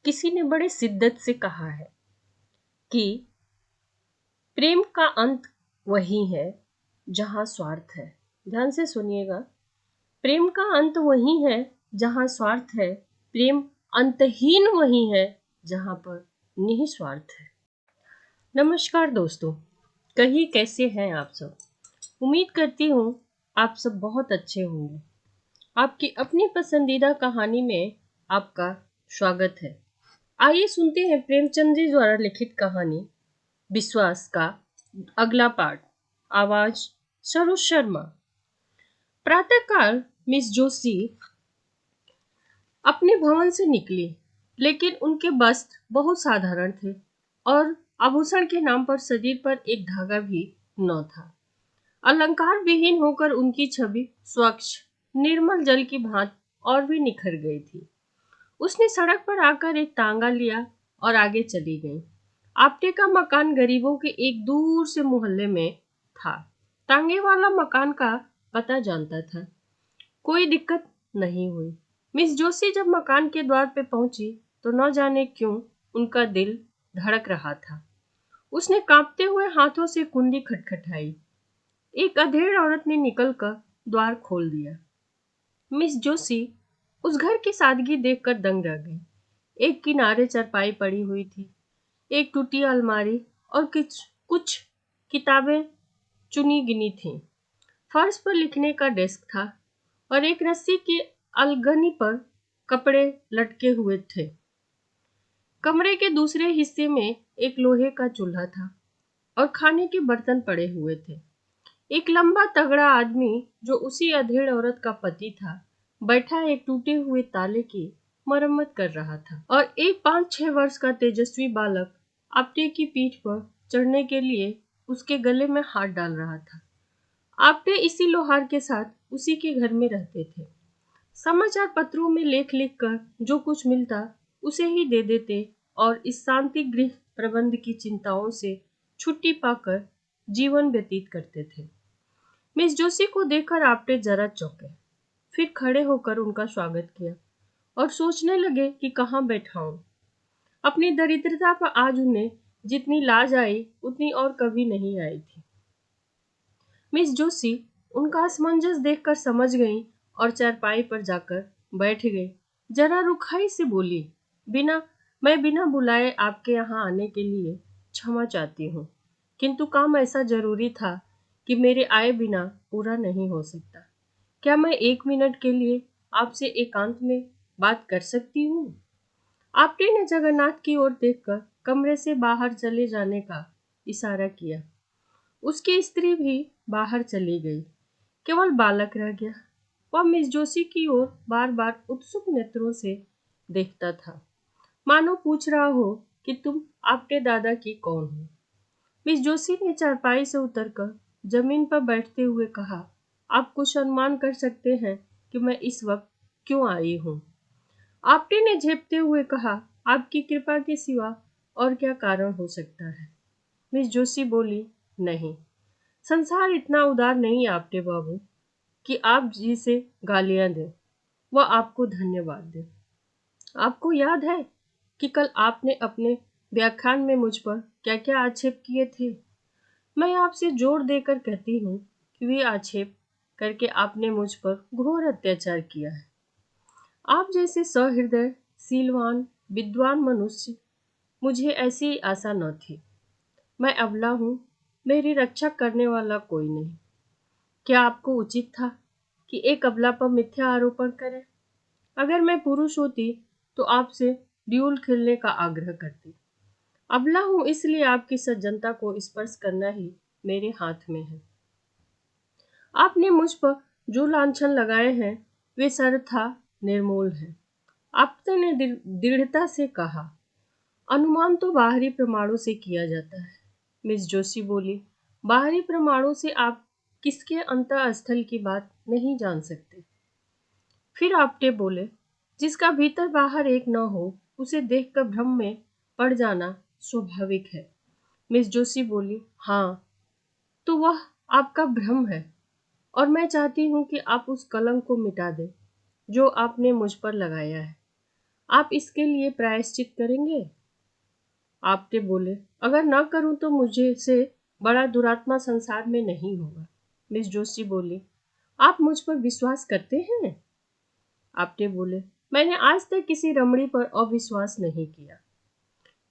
किसी ने बड़े शिद्दत से कहा है कि प्रेम का अंत वही है जहां स्वार्थ है। ध्यान से सुनिएगा। प्रेम का अंत वही है जहां स्वार्थ है। प्रेम अंतहीन वही है जहां पर निस्वार्थ है। नमस्कार दोस्तों, कहिए कैसे हैं आप सब। उम्मीद करती हूँ आप सब बहुत अच्छे होंगे। आपकी अपनी पसंदीदा कहानी में आपका स्वागत है। आइए सुनते हैं प्रेमचंद जी द्वारा लिखित कहानी विश्वास का अगला पार्ट। आवाज सरोज शर्मा। प्रातःकाल मिस जोशी अपने भवन से निकली, लेकिन उनके वस्त्र बहुत साधारण थे और आभूषण के नाम पर शरीर पर एक धागा भी न था। अलंकार विहीन होकर उनकी छवि स्वच्छ निर्मल जल की भांति और भी निखर गई थी। उसने सड़क पर आकर एक तांगा लिया और आगे चली गई। आपटे का मकान गरीबों के एक दूर से मोहल्ले में था। तांगे वाला मकान का पता जानता था। कोई दिक्कत नहीं हुई। मिस जोशी जब मकान के द्वार पे पहुंची तो न जाने क्यों उनका दिल धड़क रहा था। उसने कांपते हुए हाथों से कुंडी खटखटाई। एक अधेड़ औरत ने निकलकर द्वार खोल दिया। मिस जोशी उस घर की सादगी देखकर दंग रह गई। एक किनारे चारपाई पड़ी हुई थी, एक टूटी अलमारी और कुछ किताबें चुनी गिनी थीं। फर्श पर लिखने का डेस्क था और एक रस्सी की अलगनी पर कपड़े लटके हुए थे। कमरे के दूसरे हिस्से में एक लोहे का चूल्हा था और खाने के बर्तन पड़े हुए थे। एक लंबा तगड़ा आदमी जो उसी अधेड़ औरत का पति था, बैठा एक टूटे हुए ताले की मरम्मत कर रहा था और एक 5-6 वर्ष का तेजस्वी बालक आपटे की पीठ पर चढ़ने के लिए उसके गले में हाथ डाल रहा था। आपटे इसी लोहार के साथ उसी के घर में रहते थे। समाचार पत्रों में लेख लिखकर जो कुछ मिलता उसे ही दे देते और इस शांति गृह प्रबंध की चिंताओं से छुट्टी पाकर जीवन व्यतीत करते थे। मिस जोशी को देखकर आपटे जरा चौंके, फिर खड़े होकर उनका स्वागत किया और सोचने लगे कि कहाँ बैठाऊं। अपनी दरिद्रता पर आज उन्हें जितनी लाज आई उतनी और कभी नहीं आई थी। मिस जोशी उनका असमंजस देखकर समझ गईं और चारपाई पर जाकर बैठ गई। जरा रुखाई से बोली, मैं बिना बुलाए आपके यहाँ आने के लिए क्षमा चाहती हूँ, किंतु काम ऐसा जरूरी था कि मेरे आए बिना पूरा नहीं हो सकता। क्या मैं 1 मिनट के लिए आपसे एकांत में बात कर सकती हूँ? आपटे ने जगन्नाथ की ओर देखकर कमरे से बाहर चले जाने का इशारा किया। उसकी स्त्री भी बाहर चली गई। केवल बालक रह गया। वह मिस जोशी की ओर बार बार उत्सुक नेत्रों से देखता था, मानो पूछ रहा हो कि तुम आपके दादा की कौन हो। मिस जोशी ने चारपाई से उतरकर जमीन पर बैठते हुए कहा, आप कुछ अनुमान कर सकते हैं कि मैं इस वक्त क्यों आई हूँ? आपटे ने झेपते हुए कहा, आपकी कृपा के सिवा और क्या कारण हो सकता है? मिस जोशी बोली, नहीं, संसार इतना उदार नहीं आपटे बाबू कि आप जिसे गालियां दें वह आपको धन्यवाद दे। आपको याद है कि कल आपने अपने व्याख्यान में मुझ पर क्या क्या आक्षेप किए थे? मैं आपसे जोर देकर कहती हूँ कि वे आक्षेप करके आपने मुझ पर घोर अत्याचार किया है। आप जैसे सहृदय सीलवान विद्वान मनुष्य, मुझे ऐसी आशा न थी। मैं अबला हूँ, मेरी रक्षा करने वाला कोई नहीं। क्या आपको उचित था कि एक अबला पर मिथ्या आरोपण करें? अगर मैं पुरुष होती तो आपसे ड्यूल खेलने का आग्रह करती। अबला हूं इसलिए आपकी सज्जनता को स्पर्श करना ही मेरे हाथ में है। आपने मुझ पर जो लांछन लगाए हैं वे सर्वथा निर्मूल हैं। आपने दृढ़ता से कहा, अनुमान तो बाहरी प्रमाणों से किया जाता है। मिस जोशी बोली, बाहरी प्रमाणों से आप किसके अंतःस्थल की बात नहीं जान सकते। फिर आपटे बोले, जिसका भीतर बाहर एक न हो उसे देखकर भ्रम में पड़ जाना स्वाभाविक है। मिस जोशी बोली, हाँ, तो वह आपका भ्रम है और मैं चाहती हूँ कि आप उस कलंक को मिटा दें जो आपने मुझ पर लगाया है। आप इसके लिए प्रायश्चित करेंगे? आपटे बोले, अगर ना करूं तो मुझे से बड़ा दुरात्मा संसार में नहीं होगा। मिस जोशी बोली, आप मुझ पर विश्वास करते हैं? आपटे बोले, मैंने आज तक किसी रमणी पर अविश्वास नहीं किया।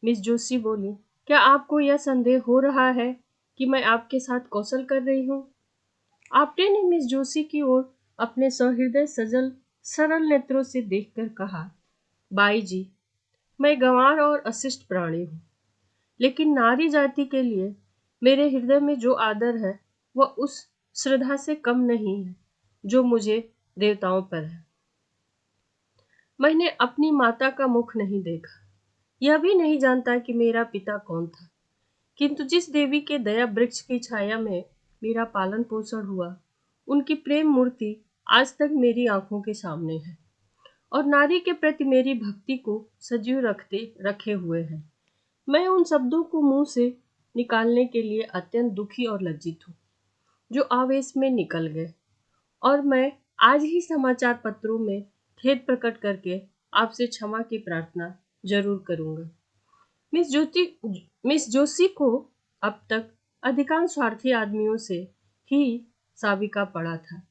मिस जोशी बोली, क्या आपको यह संदेह हो रहा है कि मैं आपके साथ कौशल कर रही हूँ? आपटे ने मिस जोशी की ओर अपने सहृदय सजल सरल नेत्रों से देखकर कहा, बाई जी, मैं गंवार और अशिष्ट प्राणी हूँ, लेकिन नारी जाति के लिए मेरे हृदय में जो आदर है वह उस श्रद्धा से कम नहीं है जो मुझे देवताओं पर है। मैंने अपनी माता का मुख नहीं देखा, यह भी नहीं जानता कि मेरा पिता कौन था, किंतु जिस देवी के दया वृक्ष की छाया में मेरा पालन पोषण हुआ, उनकी प्रेम मूर्ति आज तक मेरी आंखों के सामने है और नारी के प्रति मेरी भक्ति को सजीव रखे हुए है। मैं उन शब्दों को मुंह से निकालने के लिए अत्यंत दुखी और लज्जित हूँ जो आवेश में निकल गए, और मैं आज ही समाचार पत्रों में खेद प्रकट करके आपसे क्षमा की प्रार्थना जरूर करूंगा। मिस ज्योति मिस जोशी को अब तक अधिकांश स्वार्थी आदमियों से ही साबिका पड़ा था,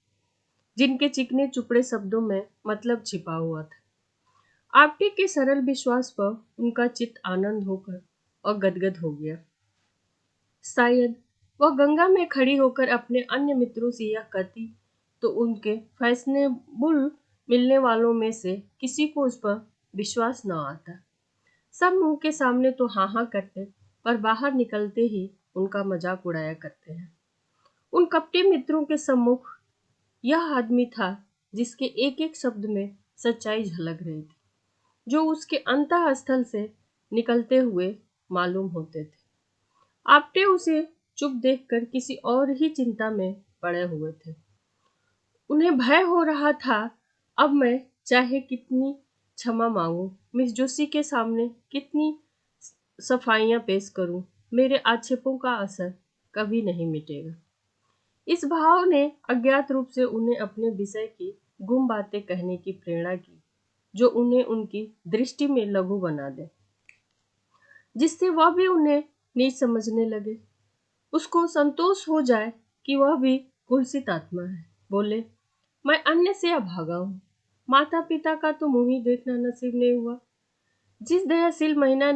जिनके चिकने चुपड़े शब्दों में मतलब छिपा हुआ था। आपके के सरल विश्वास पर उनका चित्त आनंद होकर और गदगद हो गया। शायद वह गंगा में खड़ी होकर अपने अन्य मित्रों से यह कहती तो उनके फैशनेबल मिलने वालों में से किसी को उस पर विश्वास न आता। सब मुंह के सामने तो हाँ हाँ करते, पर बाहर निकलते ही उनका मजाक उड़ाया करते हैं। उन कपटी मित्रों के सम्मुख यह आदमी था जिसके एक एक शब्द में सच्चाई झलक रही थी, जो उसके अंतःस्थल से निकलते हुए मालूम होते थे। आपटे उसे चुप देखकर किसी और ही चिंता में पड़े हुए थे। उन्हें भय हो रहा था, अब मैं चाहे कितनी क्षमा मांगूं, मिस जोशी के सामने कितनी सफाइयां पेश करूं, मेरे आक्षेपों का असर कभी नहीं मिटेगा। इस भाव ने अज्ञात रूप से उन्हें अपने विषय की गुम बातें कहने की प्रेरणा की, जो उन्हें उनकी दृष्टि में लघु बना दे, जिससे वह भी उन्हें नीच समझने लगे। उसको संतोष हो जाए कि वह भी कुलसित आत्मा है। बोले, मैं अन्य से अभागा हूँ, माता पिता का तो मुंह ही देखना नसीब नहीं हुआ। जिस दयाशील महिला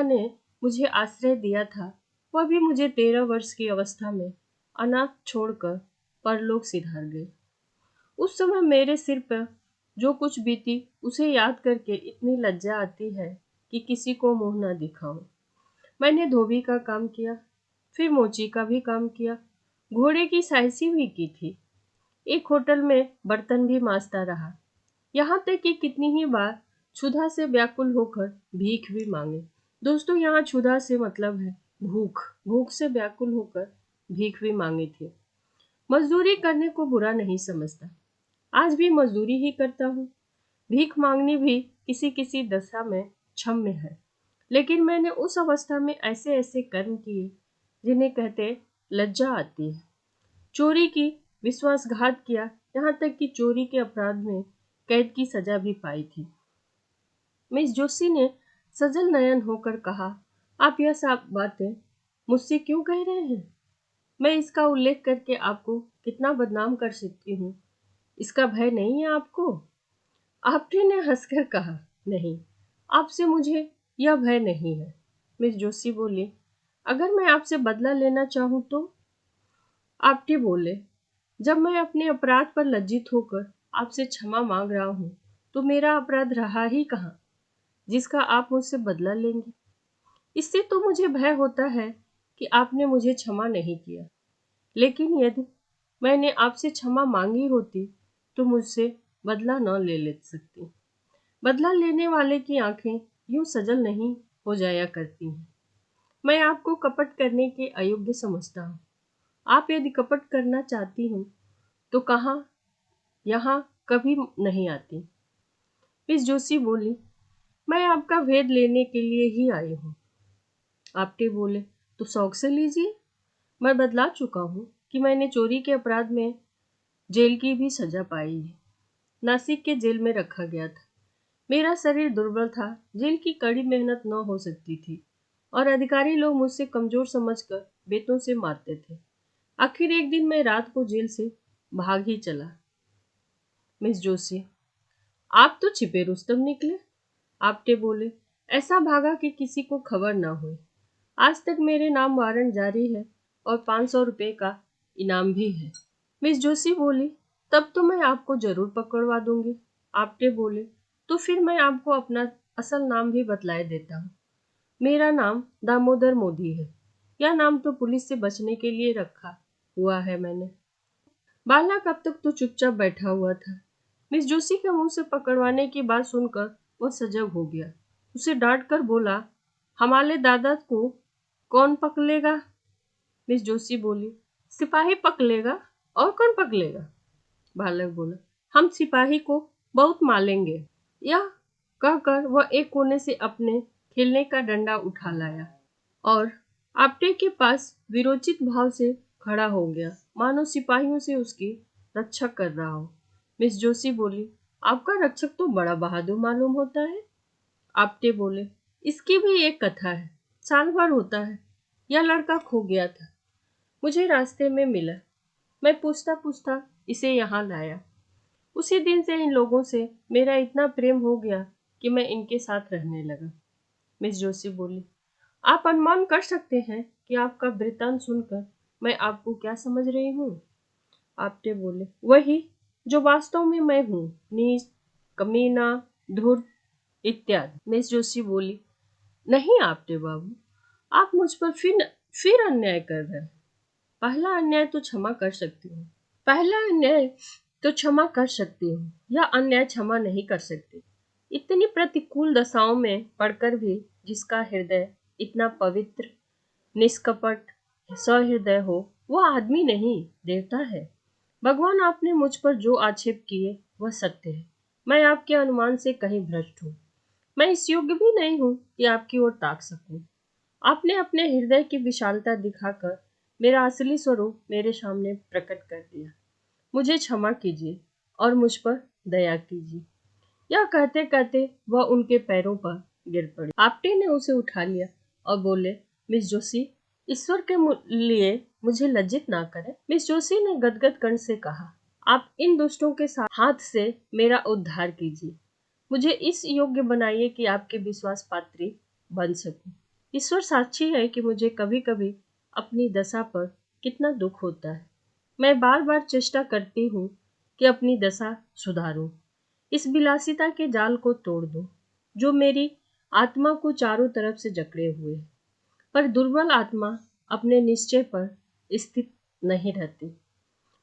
ने मुझे आश्रय दिया था, वह भी मुझे 13 वर्ष की अवस्था में अनाथ छोड़कर परलोक सिधार गई। उस समय मेरे सिर पर जो कुछ बीती उसे याद करके इतनी लज्जा आती है कि किसी को मुंह न दिखाऊं। मैंने धोबी का काम किया, फिर मोची का भी काम किया, घोड़े की साइसी भी की थी, एक होटल में बर्तन भी मांजता रहा, यहाँ तक कि कितनी ही बार क्षुधा से व्याकुल होकर भीख भी मांगे। दोस्तों, यहाँ क्षुधा से मतलब है भूख, भूख से व्याकुल होकर भीख भी मांगी थी। मजदूरी करने को बुरा नहीं समझता, आज भी मजदूरी ही करता हूँ। भीख मांगनी भी किसी किसी दशा में क्षम्य है, लेकिन मैंने उस अवस्था में ऐसे ऐसे कर्म किए जिन्हें कहते लज्जा आती है। चोरी की, विश्वासघात किया, यहाँ तक कि चोरी के अपराध में कैद की सजा भी पाई थी। मिस जोशी ने सजल नयन होकर कहा, आप यह सब बातें मुझसे क्यों कह रहे हैं? मैं इसका उल्लेख करके आपको कितना बदनाम कर सकती हूँ, इसका भय नहीं है आपको? आपटे ने हंसकर कहा, नहीं, आपसे मुझे यह भय नहीं है। मिस जोशी बोली, अगर मैं आपसे बदला लेना चाहूँ तो? आपटे बोले, जब मैं अपने अपराध पर लज्जित होकर आपसे क्षमा मांग रहा हूँ, तो मेरा अपराध रहा ही कहाँ जिसका आप मुझसे बदला लेंगे? इससे तो मुझे भय होता है कि आपने मुझे क्षमा नहीं किया, लेकिन यदि मैंने आपसे क्षमा मांगी होती तो मुझसे बदला न ले सकती। बदला लेने वाले की आंखें यूं सजल नहीं हो जाया करती हैं। मैं आपको कपट करने के अयोग्य समझता हूँ। आप यदि कपट करना चाहती हूँ तो कहाँ यहाँ कभी नहीं आती। मिस जोशी बोली, मैं आपका भेद लेने के लिए ही आई हूँ। आपटे बोले, तो शौक से लीजिए। मैं बदला चुका हूँ कि मैंने चोरी के अपराध में जेल की भी सजा पाई है। नासिक के जेल में रखा गया था, मेरा शरीर दुर्बल था, जेल की कड़ी मेहनत न हो सकती थी और अधिकारी लोग मुझसे कमजोर समझकर बेतों से मारते थे। आखिर एक दिन मैं रात को जेल से भाग ही चला। मिस जोशी, आप तो छिपे रुस्तम निकले, आपटे बोले। ऐसा भागा कि किसी को खबर ना हुई। आज तक मेरे नाम वारंट जारी है और 500 रुपये का इनाम भी है। मिस जोशी बोली, तब तो मैं आपको जरूर पकड़वा दूंगी। आपटे बोले, तो फिर मैं आपको अपना असल नाम भी बतलाए देता हूँ। मेरा नाम दामोदर मोदी है। यह नाम तो पुलिस से बचने के लिए रखा हुआ है मैंने। बालक अब तक तो चुपचाप बैठा हुआ था। मिस जोशी के मुंह से पकड़वाने की बात सुनकर वह सजग हो गया। उसे डांट कर बोला, हमारे दादा को कौन पकड़ेगा? मिस जोशी बोली, सिपाही पकड़ेगा, और कौन पकड़ेगा? बालक बोला, हम सिपाही को बहुत मारेंगे। यह कहकर वह एक कोने से अपने खेलने का डंडा उठा लाया और आपटे के पास विरोचित भाव से खड़ा हो गया, मानो सिपाहियों से उसकी रक्षा कर रहा हो। मिस जोशी बोली, आपका रक्षक तो बड़ा बहादुर मालूम होता है। आपटे बोले, इसकी भी एक कथा है। साल भर होता है, यह लड़का खो गया था, मुझे रास्ते में मिला। मैं पूछता पूछता इसे यहाँ लाया। उसी दिन से इन लोगों से मेरा इतना प्रेम हो गया कि मैं इनके साथ रहने लगा। मिस जोशी बोली, आप अनुमान कर सकते हैं कि आपका वृत्तांत सुनकर मैं आपको क्या समझ रही हूँ? आपटे बोले, वही जो वास्तव में मैं हूँ, नीच, कमीना, धूर्त इत्यादि। मिस जोशी बोली, नहीं आपटे बाबू, आप मुझ पर फिर अन्याय कर रहे हैं। पहला अन्याय तो क्षमा कर सकती हूँ, पहला अन्याय तो क्षमा कर सकती हूँ, यह अन्याय क्षमा नहीं कर सकती। इतनी प्रतिकूल दशाओं में पड़कर भी जिसका हृदय इतना पवित्र, निष्कपट, सहृदय हो, वह आदमी नहीं, देवता है। भगवान, आपने मुझ पर जो आक्षेप किए वह सत्य है। मैं आपके अनुमान से कहीं भ्रष्ट हूँ। मैं इस योग्य भी नहीं हूँ कि आपकी ओर ताक सकूं। आपने अपने हृदय की विशालता दिखाकर मेरा असली स्वरूप मेरे सामने प्रकट कर दिया। मुझे क्षमा कीजिए और मुझ पर दया कीजिए। यह कहते कहते वह उनके पैरों पर गिर पड़ी। आपटे ने उसे उठा लिया और बोले, मिस जोशी, ईश्वर के लिए मुझे लज्जित ना करें। मिस जोशी ने गदगद कंठ से कहा, आप इन दुष्टों के साथ हाथ से मेरा उद्धार कीजिए। मुझे इस योग्य बनाइए कि आपके विश्वास पात्री बन सकूं। ईश्वर साक्षी है कि मुझे कभी कभी अपनी दशा पर कितना दुख होता है। मैं बार बार चेष्टा करती हूँ कि अपनी दशा सुधारूं, इस विलासिता के जाल को तोड़ दूं जो मेरी आत्मा को चारों तरफ से जकड़े हुए है। पर दुर्बल आत्मा अपने निश्चय पर स्थित नहीं रहती।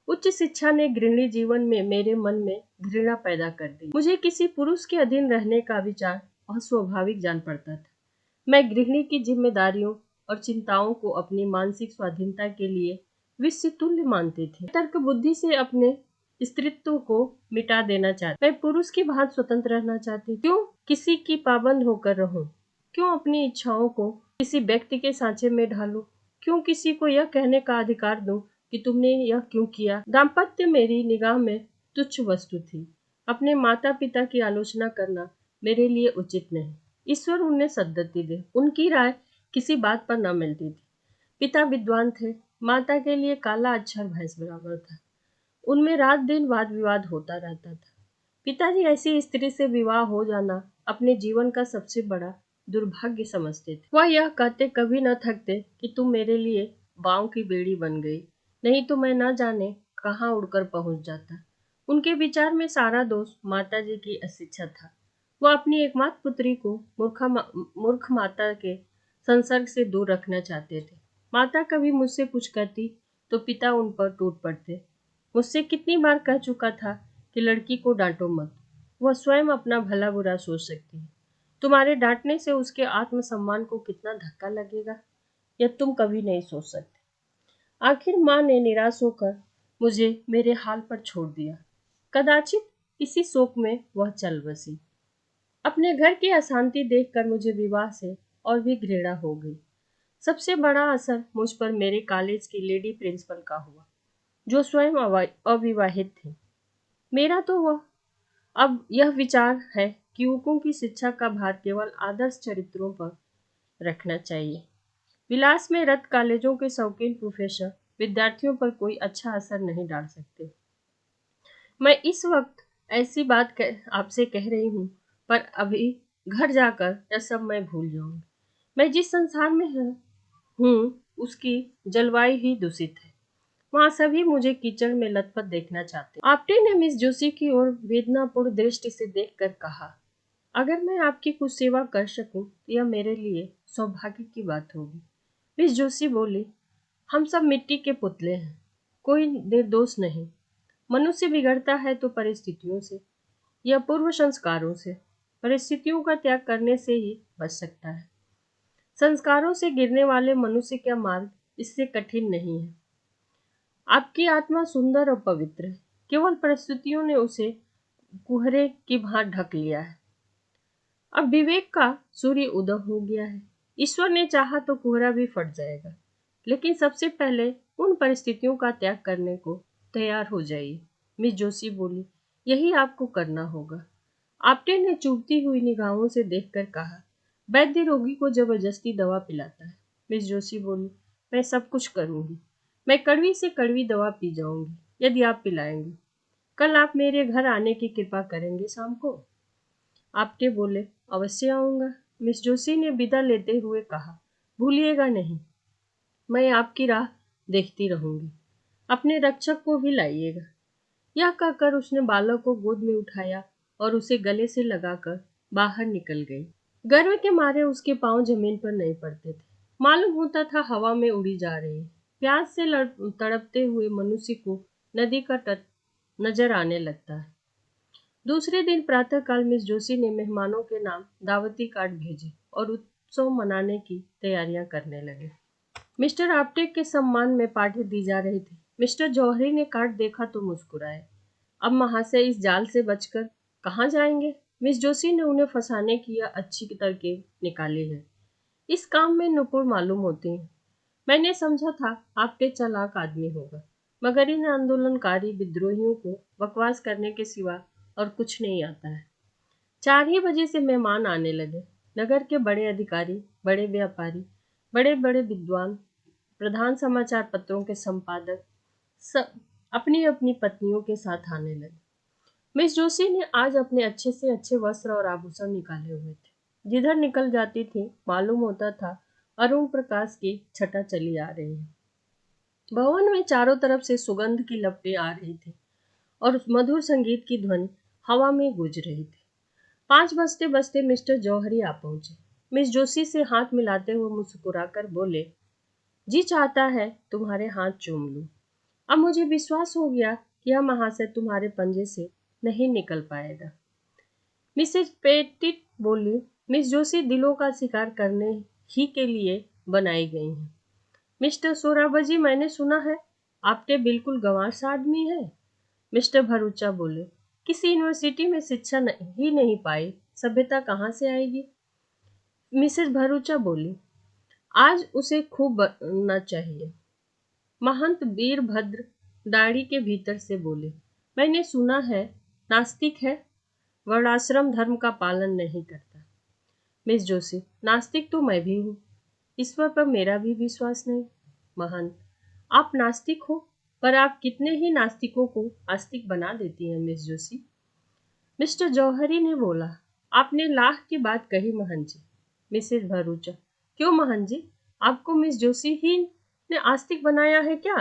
उच्च शिक्षा ने गृहिणी जीवन में मेरे मन में घृणा पैदा कर दी। मुझे किसी पुरुष के अधीन रहने का विचार अस्वाभाविक जान पड़ता था। मैं गृहिणी की जिम्मेदारियों और चिंताओं को अपनी मानसिक स्वाधीनता के लिए विश्व तुल्य मानती थी। तर्क बुद्धि से अपने स्त्रीत्व को मिटा देना चाहती। मैं पुरुष की भांति स्वतंत्र रहना चाहती। क्यों किसी की पाबंद होकर रहूं? क्यों अपनी इच्छाओं को किसी व्यक्ति के सांचे में ढालूं? क्यों किसी को यह कहने का अधिकार दूं कि तुमने यह क्यों किया? दाम्पत्य मेरी निगाह में तुच्छ वस्तु थी। अपने माता पिता की आलोचना करना मेरे लिए उचित नहीं। ईश्वर उन्हें सद्गति दे। उनकी राय किसी बात पर न मिलती थी। पिता विद्वान थे, माता के लिए काला अक्षर भैंस बराबर था। उनमें रात दिन वाद विवाद होता रहता था। पिताजी ऐसी स्त्री से विवाह हो जाना अपने जीवन का सबसे बड़ा दुर्भाग्य समझते थे। वह यह कहते कभी न थकते कि तुम मेरे लिए बाँव की बेड़ी बन गई, नहीं तो मैं न जाने कहाँ उड़कर पहुंच जाता। उनके विचार में सारा दोष माताजी की अशिक्षा था। वह अपनी एकमात्र पुत्री को मूर्ख माता के संसर्ग से दूर रखना चाहते थे। माता कभी मुझसे कुछ कहती तो पिता उन पर टूट पड़ते। मुझसे कितनी बार कह चुका था कि लड़की को डांटो मत, वह स्वयं अपना भला बुरा सोच सकती है। तुम्हारे डांटने से उसके आत्मसम्मान को कितना धक्का लगेगा, यह तुम कभी नहीं सोच सकते। आखिर माँ ने निराश होकर मुझे मेरे हाल पर छोड़ दिया। कदाचित इसी शोक में वह चल बसी। अपने घर की अशांति देखकर मुझे विवाह से और भी घृणा हो गई। सबसे बड़ा असर मुझ पर मेरे कॉलेज की लेडी प्रिंसिपल का हुआ, जो स्वयं अविवाहित थे। मेरा तो वह अब यह विचार है कि युवकों की शिक्षा का भार केवल आदर्श चरित्रों पर रखना चाहिए। विलास में रत कॉलेजों के शौकीन प्रोफेसर विद्यार्थियों पर कोई अच्छा असर नहीं डाल सकते। मैं इस वक्त ऐसी बात आपसे कह रही हूँ, पर अभी घर जाकर यह सब मैं भूल जाऊंगी। मैं जिस संसार में हूँ उसकी जलवायु ही दूषित है। वहाँ सभी मुझे कीचड़ में लथपथ देखना चाहते हैं। आपटे ने मिस जोशी की ओर वेदनापूर्ण दृष्टि से देखकर कहा, अगर मैं आपकी कुछ सेवा कर सकूं तो यह मेरे लिए सौभाग्य की बात होगी। मिस जोशी बोली, हम सब मिट्टी के पुतले हैं, कोई निर्दोष नहीं। मनुष्य बिगड़ता है तो परिस्थितियों से या पूर्व संस्कारों से। परिस्थितियों का त्याग करने से ही बच सकता है। संस्कारों से गिरने वाले मनुष्य का मार्ग इससे कठिन नहीं है। आपकी आत्मा सुंदर और पवित्र है, केवल परिस्थितियों ने उसे कुहरे की भांति ढक लिया है। अब विवेक का सूर्य उदय हो गया है। ईश्वर ने चाहा तो कोहरा भी फट जाएगा, लेकिन सबसे पहले उन परिस्थितियों का त्याग करने को तैयार हो जाइए। मिस जोशी बोली, यही आपको करना होगा। आपटे ने चुभती हुई निगाहों से देखकर कहा, वैद्य रोगी को जबरदस्ती दवा पिलाता है। मिस जोशी बोली, मैं सब कुछ करूंगी। मैं कड़वी से कड़वी दवा पी जाऊंगी यदि आप पिलाएंगे। कल आप मेरे घर आने की कृपा करेंगे शाम को? आपटे बोले, अवश्य आऊंगा। मिस जोशी ने विदा लेते हुए कहा, भूलिएगा नहीं, मैं आपकी राह देखती रहूंगी। अपने रक्षक को भी लाइएगा। यह कहकर उसने बालक को गोद में उठाया और उसे गले से लगाकर बाहर निकल गई। गर्व के मारे उसके पांव जमीन पर नहीं पड़ते थे। मालूम होता था हवा में उड़ी जा रही। प्यास से तड़पते हुए मनुष्य को नदी का तट नजर आने लगता है। दूसरे दिन प्रातःकाल मिस जोशी ने मेहमानों के नाम दावती कार्ड भेजे और उत्सव मनाने की तैयारियां करने लगे। मिस्टर आपटे के सम्मान में पार्टी दी जा रही थी। मिस्टर जौहरी ने कार्ड देखा तो मुस्कुराए। अब महाशय इस जाल से बचकर कहाँ जाएंगे? मिस जोशी ने उन्हें फंसाने की यह अच्छी तरकीब निकाली है। इस काम में नुपुर मालूम होती हैं। मैंने समझा था आपटे चालाक आदमी होगा, मगर इन आंदोलनकारी विद्रोहियों को बकवास करने के सिवा और कुछ नहीं आता है। 4 ही बजे से मेहमान आने लगे। नगर के बड़े अधिकारी, बड़े व्यापारी, बड़े बड़े विद्वान, प्रधान समाचार पत्रों के संपादक सब अपनी अपनी पत्नियों के साथ आने लगे। मिस जोशी ने आज अपने अच्छे से अच्छे वस्त्र और आभूषण निकाले हुए थे। जिधर निकल जाती थी मालूम होता था अरुण प्रकाश की छटा चली आ रही है। भवन में चारों तरफ से सुगंध की लपटें आ रही थी और मधुर संगीत की ध्वनि हवा में गूंज रही थी। 5 बजते बजते मिस्टर जौहरी आ पहुंचे। मिस जोशी से हाथ मिलाते हुए मुस्कुराकर बोले, जी चाहता है तुम्हारे हाथ चूम लूं। अब मुझे विश्वास हो गया कि यह महाशय तुम्हारे पंजे से नहीं निकल पाएगा। मिसेज पेटिट बोली, मिस जोशी दिलों का शिकार करने ही के लिए बनाई गई हैं। मिस्टर सोराबजी, मैंने सुना है आपटे बिल्कुल गंवार आदमी है। मिस्टर भरूचा बोले, किसी यूनिवर्सिटी में शिक्षा ही नहीं पाई, सभ्यता कहाँ से आएगी? मिसेस भरूचा बोली, आज उसे खूब बनना चाहिए। महंत वीरभद्र दाढ़ी के भीतर से बोले, मैंने सुना है नास्तिक है, वर्णाश्रम धर्म का पालन नहीं करता। मिस जोशी, नास्तिक तो मैं भी हूँ, ईश्वर पर मेरा भी विश्वास नहीं। महंत, आप नास्तिक हो, पर आप कितने ही नास्तिकों को आस्तिक बना देती हैं मिस जोशी। मिस्टर जौहरी ने बोला, आपने लाख की बात कही महंत जी। मिसेस भरूचा, क्यों महंत जी, आपको मिस जोशी ही ने आस्तिक बनाया है क्या?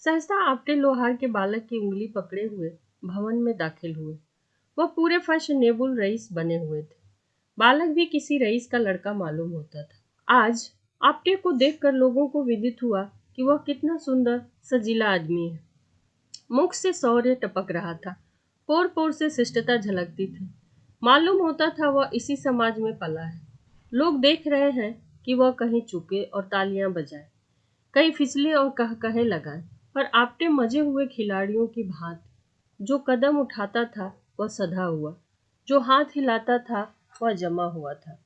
सहसा आपटे लोहार के बालक की उंगली पकड़े हुए भवन में दाखिल हुए। वह पूरे फैशनेबल रईस बने हुए थे। बालक भी किसी रईस का लड़का मालूम होता था। आज आपटे को देखकर लोगों को विदित हुआ कि वह कितना सुंदर सजीला आदमी है। मुख से शौर्य टपक रहा था, पोर पोर से शिष्टता झलकती थी। मालूम होता था वह इसी समाज में पला है। लोग देख रहे हैं कि वह कहीं चुके और तालियां बजाए, कहीं फिसले और कहे लगाए, पर आपटे मजे हुए खिलाड़ियों की भांति जो कदम उठाता था वह सधा हुआ, जो हाथ हिलाता था वह जमा हुआ था।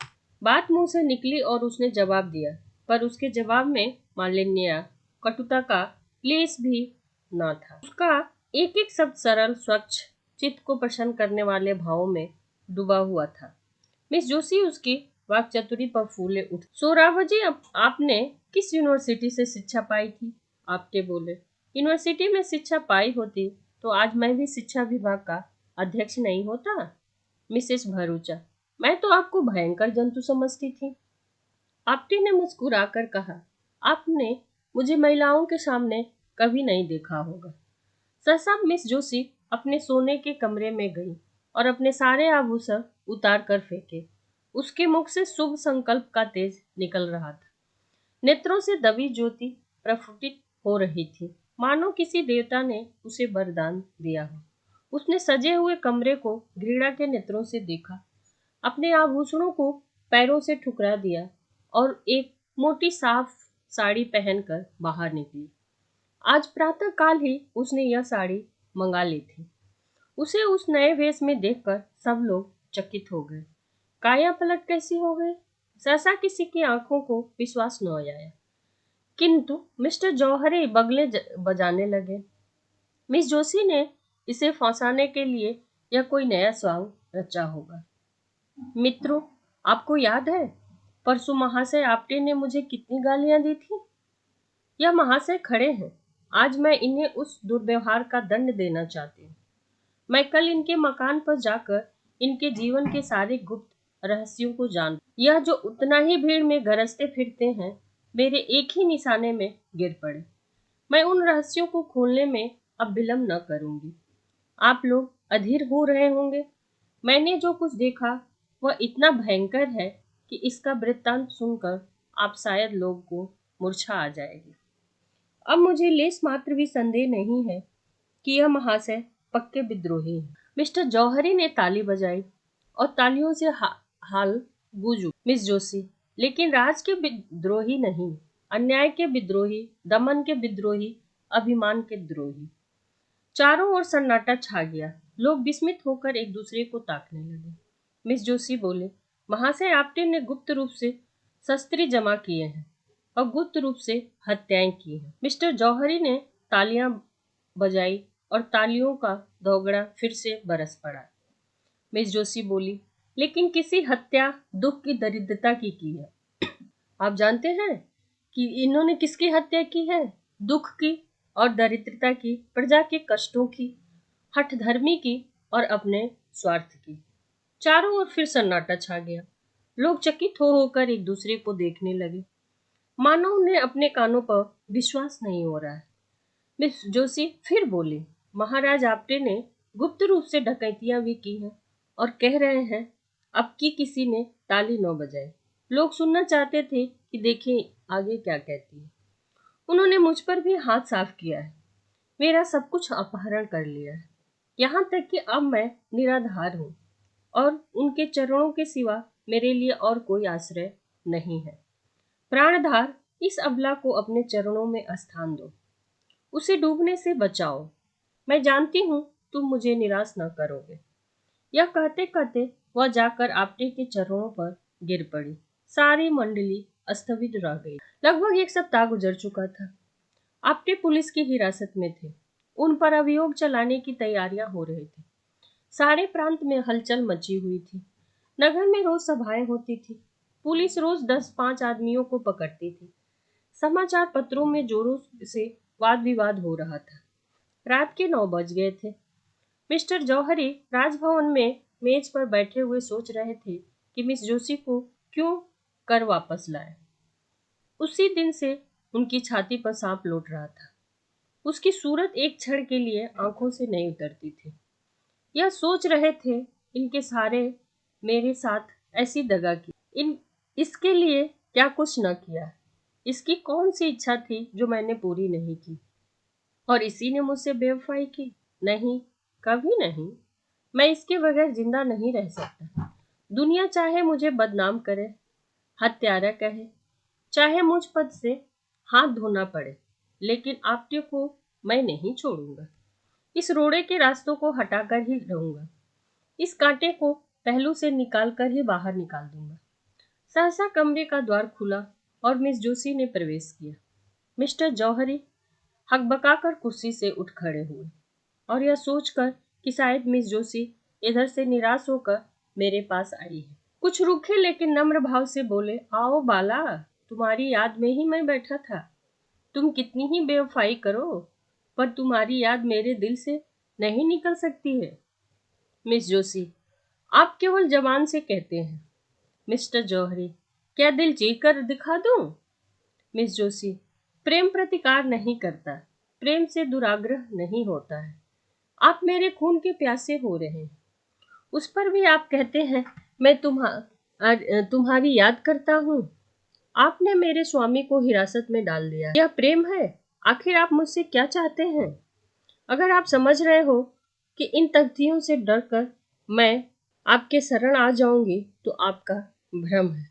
बात मुंह से निकली और उसने जवाब दिया, पर उसके जवाब में मालिन्य, कटुता का लेस भी न था। उसका एक एक शब्द सरल, स्वच्छ, चित्त को प्रसन्न करने वाले भावों में डूबा हुआ था। मिस जोशी उसकी वाक्चातुरी पर फूले उठ। सोरावजी, आपने किस यूनिवर्सिटी से शिक्षा पाई थी? आपटे बोले। यूनिवर्सिटी में शिक्षा पाई होती तो आज मैं भी शिक्षा विभाग का अध्यक्ष नहीं होता। मिसेस भरूचा, मैं तो आपको भयंकर जंतु समझती थी। आपटे ने मुस्कुराकर कहा, आपने मुझे महिलाओं के सामने कभी नहीं देखा होगा। सहसा मिस जोशी अपने सोने के कमरे में गई और अपने सारे आभूषण उतार कर फेंके। उसके मुख से शुभ संकल्प का तेज निकल रहा था। नेत्रों से दबी ज्योति प्रफुल्लित हो रही थी, मानो किसी देवता ने उसे वरदान दिया हो। उसने सजे हुए कमरे को घृणा के नेत्रों से देखा, अपने आभूषणों को पैरों से ठुकरा दिया और एक मोटी साफ साड़ी पहनकर बाहर निकली। आज प्रातः काल ही उसने यह साड़ी मंगा ली थी। उसे उस नए वेश में देखकर सब लोग चकित हो गए। काया पलट कैसी हो गई? सहसा किसी की आंखों को विश्वास न आया। किंतु मिस्टर जौहरी बगले बजाने लगे। मिस जोशी ने इसे फंसाने के लिए यह कोई नया सॉन्ग रचा होगा। मित्रों, आपको याद है परसों महाशय आपटे ने मुझे कितनी गालियां दी थी? यह महाशय खड़े हैं। आज मैं इन्हें उस दुर्व्यवहार का दंड देना चाहती हूँ। मैं कल इनके मकान पर जाकर इनके जीवन के सारे गुप्त रहस्यों को जान। यह जो उतना ही भीड़ में गरजते फिरते हैं, मेरे एक ही निशाने में गिर पड़े। मैं उन रहस्यों को खोलने में अब विलंब न करूंगी। आप लोग अधीर हो रहे होंगे। मैंने जो कुछ देखा वह इतना भयंकर है कि इसका वृत्तांत सुनकर आप शायद लोग को मूर्छा आ जाएगी। अब मुझे लेस मात्र भी संदेह नहीं है कि यह महाशय पक्के विद्रोही हैं। मिस्टर जौहरी ने ताली बजाई और तालियों से हाल गूंज उठी। मिस जोशी, लेकिन राज के विद्रोही नहीं, अन्याय के विद्रोही, दमन के विद्रोही, अभिमान के द्रोही। चारों ओर सन्नाटा छा गया। लोग विस्मित होकर एक दूसरे को ताकने लगे। मिस जोशी बोले, महाशय आपटे ने गुप्त रूप से शस्त्र जमा किए हैं और गुप्त रूप से हत्याएं की हैं। मिस्टर जौहरी ने तालियां बजाई और तालियों का दोगड़ा फिर से बरस पड़ा। मिस जोशी बोली, लेकिन किसी हत्या दुख की दरिद्रता की है। आप जानते हैं कि इन्होंने किसकी हत्या की है? दुख की और दरिद्रता की, प्रजा के कष्टों की, हठधर्मी की और अपने स्वार्थ की। चारों ओर फिर सन्नाटा छा गया। लोग चकित हो होकर एक दूसरे को देखने लगे, मानो उन्हें अपने कानों पर विश्वास नहीं हो रहा है। मिस जोशी फिर बोली, महाराज आपटे ने गुप्त रूप से डकैतियां भी की हैं और कह रहे हैं अब की किसी ने ताली न बजाए। लोग सुनना चाहते थे कि देखें आगे क्या कहती है। उन्होंने मुझ पर भी हाथ साफ किया है, मेरा सब कुछ अपहरण कर लिया है, यहाँ तक कि अब मैं निराधार हूँ और उनके चरणों के सिवा मेरे लिए और कोई आश्रय नहीं है। प्राणधार, इस अबला को अपने चरणों में स्थान दो, उसे डूबने से बचाओ। मैं जानती हूँ तुम मुझे निराश न करोगे। यह कहते कहते वह जाकर आपटे के चरणों पर गिर पड़ी। सारी मंडली स्थगित रह गई। लगभग एक सप्ताह गुजर चुका था। आपटे पुलिस की हिरासत में थे। उन पर अभियोग चलाने की तैयारियां हो रही थी। सारे प्रांत में हलचल मची हुई थी। नगर में रोज सभाएं होती थी। पुलिस रोज 10-5 आदमियों को पकड़ती थी। समाचार पत्रों में जोरों से वाद विवाद हो रहा था। रात के 9 बज गए थे। मिस्टर जौहरी राजभवन में मेज पर बैठे हुए सोच रहे थे कि मिस जोशी को क्यों कर वापस लाए। उसी दिन से उनकी छाती पर सांप लौट रहा था। उसकी सूरत एक क्षण के लिए आंखों से नहीं उतरती थी। यह सोच रहे थे, इनके सारे मेरे साथ ऐसी दगा की, इन इसके लिए क्या कुछ न किया। इसकी कौन सी इच्छा थी जो मैंने पूरी नहीं की, और इसी ने मुझसे बेवफाई की? नहीं, कभी नहीं। मैं इसके बगैर जिंदा नहीं रह सकता। दुनिया चाहे मुझे बदनाम करे, हत्यारा कहे, चाहे मुझ पद से हाथ धोना पड़े, लेकिन आपटे को मैं नहीं छोड़ूंगा। इस रोड़े के रास्तों को हटाकर ही रहूंगा। इस कांटे को पहलू से निकाल कर ही बाहर निकाल दूंगा। सहसा कमरे का द्वार खुला और मिस जोशी ने प्रवेश किया। मिस्टर जौहरी हकबकाकर कुर्सी से उठ खड़े हुए और यह सोचकर कि शायद मिस जोशी इधर से निराश होकर मेरे पास आई है। कुछ रूखे लेकिन नम्र भाव से बोले, आओ बाला, तुम्हारी याद में ही मैं बैठा था। तुम कितनी ही बेवफाई करो, पर तुम्हारी याद मेरे दिल से नहीं निकल सकती है। मिस जोशी, आप केवल जबान से कहते हैं। मिस्टर जौहरी, क्या दिल चीर कर दिखा दूं? मिस जोशी, प्रेम प्रतिकार नहीं करता, प्रेम से दुराग्रह नहीं होता है। आप मेरे खून के प्यासे हो रहे हैं, उस पर भी आप कहते हैं मैं तुम्हारी याद करता हूँ। आपने मेरे स्वामी को हिरासत में डाल दिया। यह प्रेम है? आखिर आप मुझसे क्या चाहते हैं? अगर आप समझ रहे हो कि इन तथ्यों से डरकर मैं आपके शरण आ जाऊंगी तो आपका भ्रम है।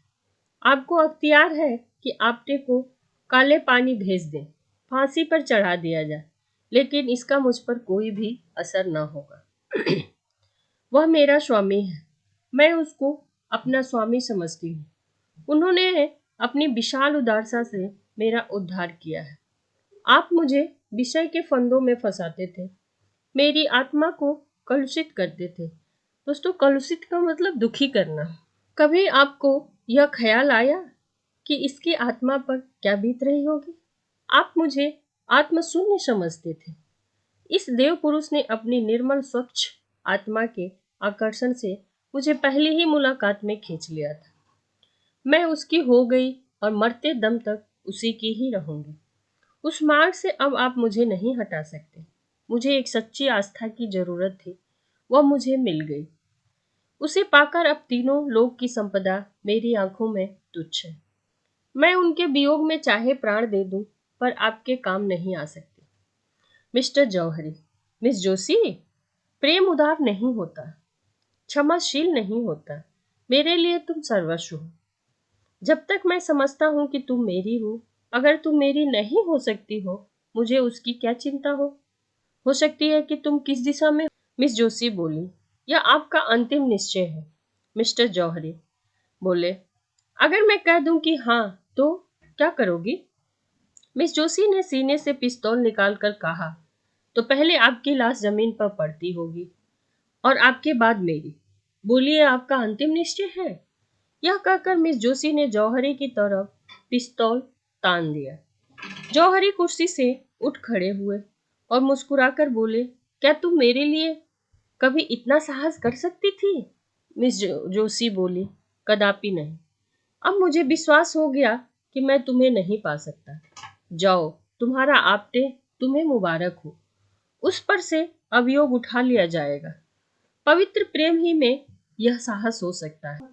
आपको अख्तियार है कि आपटे को काले पानी भेज दें, फांसी पर चढ़ा दिया जाए, लेकिन इसका मुझ पर कोई भी असर न होगा। वह मेरा स्वामी है, मैं उसको अपना स्वामी समझती हूँ। उन्होंने अपनी विशाल उदारता से मेरा उद्धार किया है। आप मुझे विषय के फंदों में फंसाते थे, मेरी आत्मा को कलुषित करते थे। दोस्तों, कलुषित का मतलब दुखी करना। कभी आपको यह ख्याल आया कि इसकी आत्मा पर क्या बीत रही होगी? आप मुझे आत्मशून्य समझते थे। इस देव पुरुष ने अपनी निर्मल स्वच्छ आत्मा के आकर्षण से मुझे पहली ही मुलाकात में खींच लिया था। मैं उसकी हो गई और मरते दम तक उसी की ही रहूंगी। उस मार्ग से अब आप मुझे नहीं हटा सकते। मुझे एक सच्ची आस्था की जरूरत थी, वह मुझे मिल गई। उसे पाकर अब तीनों लोक की संपदा मेरी आंखों में तुच्छ है। मैं उनके वियोग में चाहे प्राण दे दूं, पर आपके काम नहीं आ सकती। मिस्टर जौहरी, मिस जोशी, प्रेम उदार नहीं होता, क्षमाशील नहीं होता। मेरे लिए तुम सर्वस्व हो। जब तक मैं समझता हूँ कि तुम मेरी हो, अगर तुम मेरी नहीं हो सकती हो, मुझे उसकी क्या चिंता हो सकती है कि तुम किस दिशा में। मिस जोशी बोली, यह आपका अंतिम निश्चय है। मिस्टर जौहरी बोले, अगर मैं कह दूं कि हाँ, तो क्या करोगी? मिस जोशी ने सीने से पिस्तौल निकालकर कहा, तो पहले आपकी लाश जमीन पर पड़ती होगी और आपके बाद मेरी। बोलिए, आपका अंतिम निश्चय है? यह कहकर मिस जोशी ने जौहरी की तरफ पिस्तौल तान दिया। जौहरी कुर्सी से उठ खड़े हुए और मुस्कुराकर बोले, क्या तुम मेरे लिए कभी इतना साहस कर सकती थी? मिस जोशी बोली, कदापि नहीं। अब मुझे विश्वास हो गया कि मैं तुम्हें नहीं पा सकता। जाओ, तुम्हारा आपटे तुम्हें मुबारक हो। उस पर से अभियोग उठा लिया जाएगा। पवित्र प्रेम ही में यह साहस हो सकता है।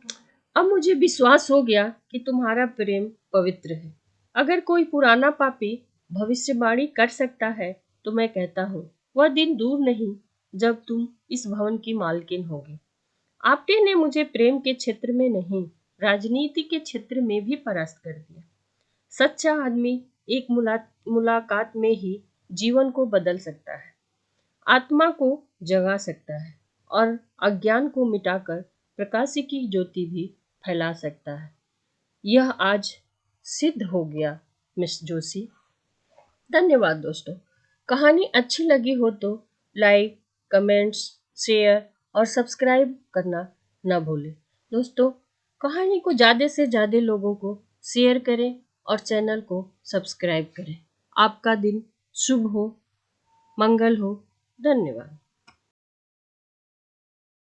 अब मुझे विश्वास हो गया कि तुम्हारा प्रेम पवित्र है। अगर कोई पुराना पापी भविष्यवाणी कर सकता है, तो मैं कहता हूँ वह दिन दूर नहीं जब तुम इस भवन की मालकिन होगी। आपटे ने मुझे प्रेम के क्षेत्र में नहीं, राजनीति के क्षेत्र में भी परास्त कर दिया। सच्चा आदमी एक मुलाकात में ही जीवन को बदल सकता है, आत्मा को जगा सकता है और अज्ञान को मिटाकर प्रकाश की ज्योति भी फैला सकता है। यह आज सिद्ध हो गया। मिस जोशी, धन्यवाद दोस्तों। कहानी अच्छी लगी हो तो लाइक, कमेंट्स, शेयर और सब्सक्राइब करना न भूलें। दोस्तों, कहानी को ज़्यादा से ज़्यादा लोगों को शेयर करें और चैनल को सब्सक्राइब करें। आपका दिन शुभ हो, मंगल हो। धन्यवाद।